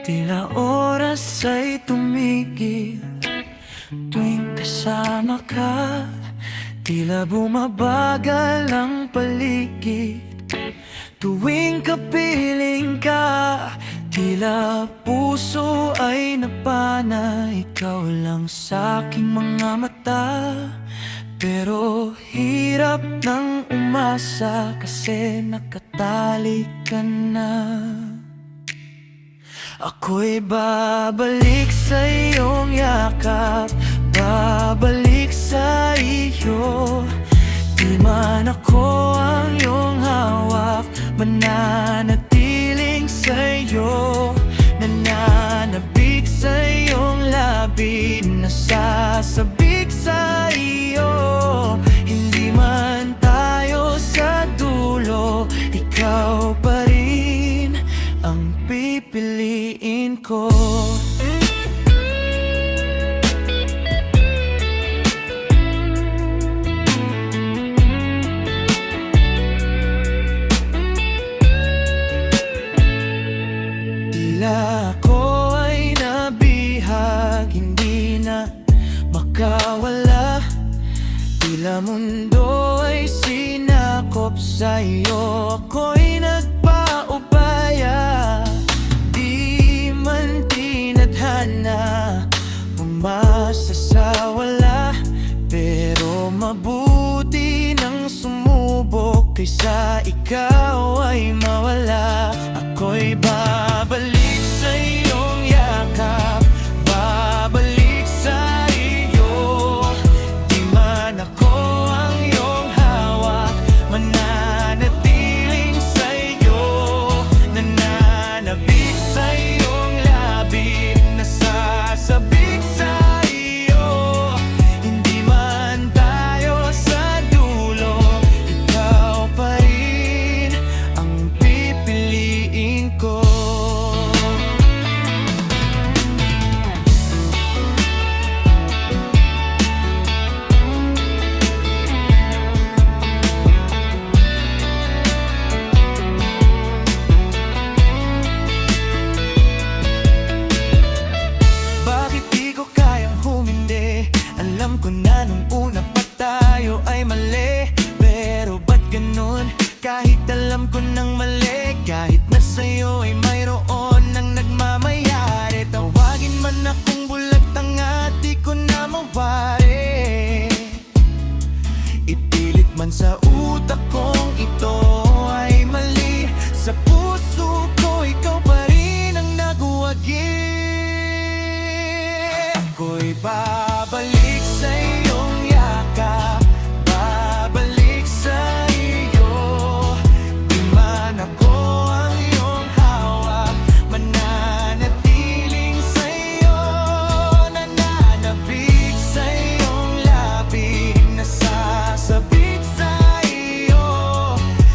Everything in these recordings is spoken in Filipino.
Tila oras ay tumigil tuwing kasama ka. Tila bumabagal ang paligid tuwing kapiling ka. Tila puso ay napana, ikaw lang sa aking mga mata. Pero hirap ng umasa kasi nakatali ka na. Ako'y babalik sa iyong yakap, babalik sa iyo. Di man ako ang iyong hawak, mananatiling sa iyo. Nananabik sa iyong labi, nasasabik sa iyo. Hindi man tayo sa dulo, ikaw pa rin ang pipiliin ko. Tila ako ay nabihag, hindi na makawala. Tila mundo ay sinakop sa iyo, ako'y nagpaubaya. Di man tinadhana, umasa sa wala. Pero mabuti nang sumubok kaysa ikaw ay mawala. Ako'y babalik sa iyong yakap, babalik sa iyo. Di man ako ang iyong hawak, mananatiling sa iyo. Nananabik sa iyong labi, nasasabik sa iyo. Hindi man tayo sa dulo, ikaw pa rin ang pipiliin ko. Bakit di ko kayang humindi? Alam ko na nung una pa tayo ay mali. Pero ba't ganun? Kahit alam ko nang mali, kahit na sa'yo ay mayroon nang nagmamayari. Tawagin man akong bulag tanga, di ko na mawari. Ipilit man sa utak kong ito ay mali, sa puso ko ikaw pa rin ang naguwagi. Ako'y babalik sa iyong yakap, babalik sa iyo. Di man ako ang iyong hawak, mananatiling sa iyo. Nananabik sa iyong labi, nasasabik sa iyo.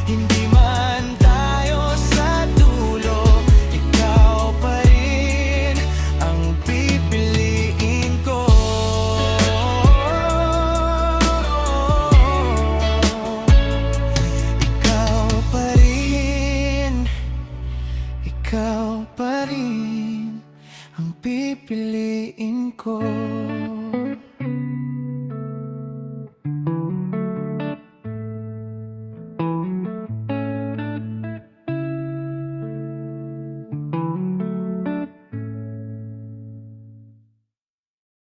Hindi man tayo sa dulo, ikaw pa rin ang pipiliin ko. Ikaw pa rin ang pipiliin ko.